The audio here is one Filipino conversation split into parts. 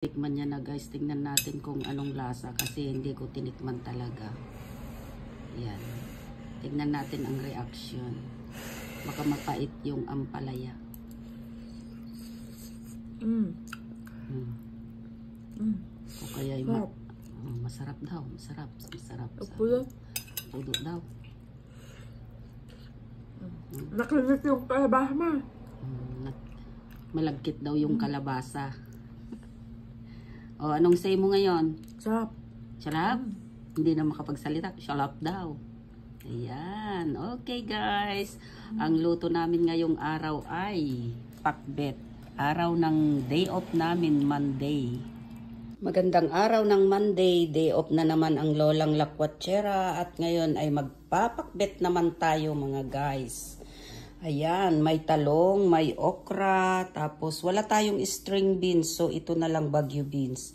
Tikman niya na guys, tingnan natin kung anong lasa kasi hindi ko tinikman talaga. Yan. Tingnan natin ang reaction. Baka mapait yung ampalaya. O kaya masarap daw. Masarap. Pudo daw. Nakalagit yung kalabasa mo. Malagkit daw yung kalabasa. O, anong say mo ngayon? Sarap. Sarap? Hindi na makapagsalita. Sarap daw. Ayan. Okay guys. Ang luto namin ngayong araw ay pakbet. Araw ng day off namin, Monday. Magandang araw ng Monday. Day off na naman ang lolang lakwatsera. At ngayon ay magpapakbet naman tayo mga guys. Ayan, may talong, may okra, tapos wala tayong string beans, so ito na lang Baguio beans.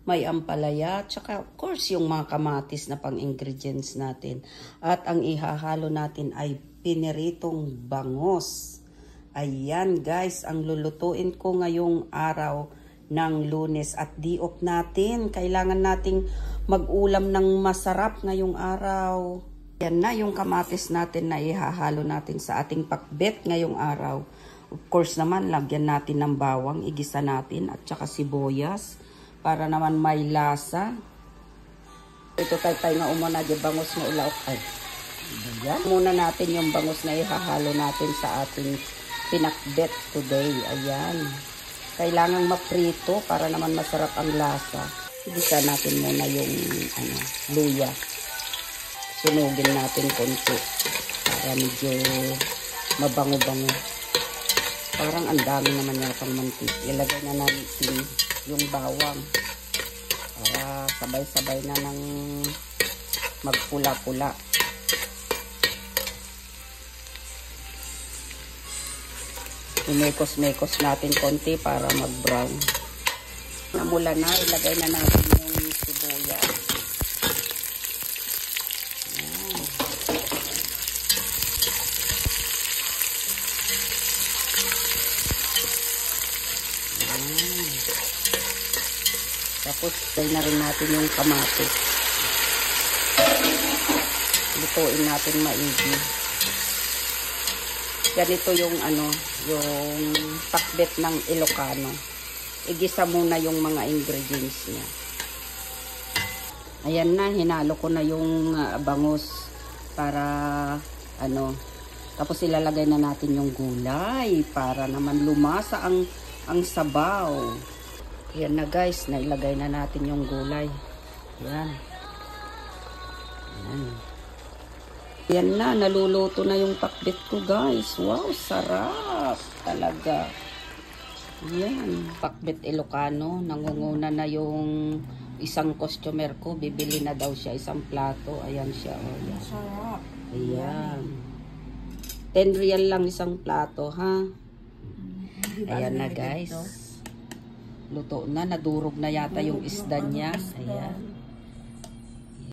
May ampalaya, tsaka of course yung mga kamatis na pang-ingredients natin. At ang ihahalo natin ay piniritong bangos. Ayan guys, ang lulutuin ko ngayong araw ng Lunes at di-off natin. Kailangan nating mag-ulam ng masarap ngayong araw. Yan na yung kamatis natin na ihahalo natin sa ating pakbet ngayong araw. Of course naman, lagyan natin ng bawang, igisa natin at saka sibuyas para naman may lasa. Ito tay nga umuna di bangos na ulaok. Ay, yan. Muna natin yung bangos na ihahalo natin sa ating pinakbet today. Ayan. Kailangang maprito para naman masarap ang lasa. Igisa natin muna yung luya. Sunugin natin konti para medyo mabango-bango. Parang ang dami naman yung pang mantik. Ilagay na natin yung bawang para sabay-sabay na ng magpula-pula. Imekos-mekos natin konti para mag-brown. Namula na, ilagay na natin yung sibuyas. Tapos, try na rin natin yung kamatis. Lutuin natin maigi. Ganito yung yung pakbet ng Ilocano. Igisa muna yung mga ingredients niya. Ayan na, hinalo ko na yung bangus para tapos ilalagay na natin yung gulay para naman lumasa ang sabaw. Ayan na guys, nailagay na natin yung gulay. Ayan. Ayan. Ayan na, naluluto na yung pakbet ko guys. Wow, sarap talaga. Ayan, pakbet Ilocano. Nangunguna na yung isang customer ko. Bibili na daw siya isang plato. Ayan siya. Oh, ayan. Sarap. Ayan. 10 real lang isang plato, ha? Ayan na guys. Luto na, nadurog na yata yung isda niya. Ayan.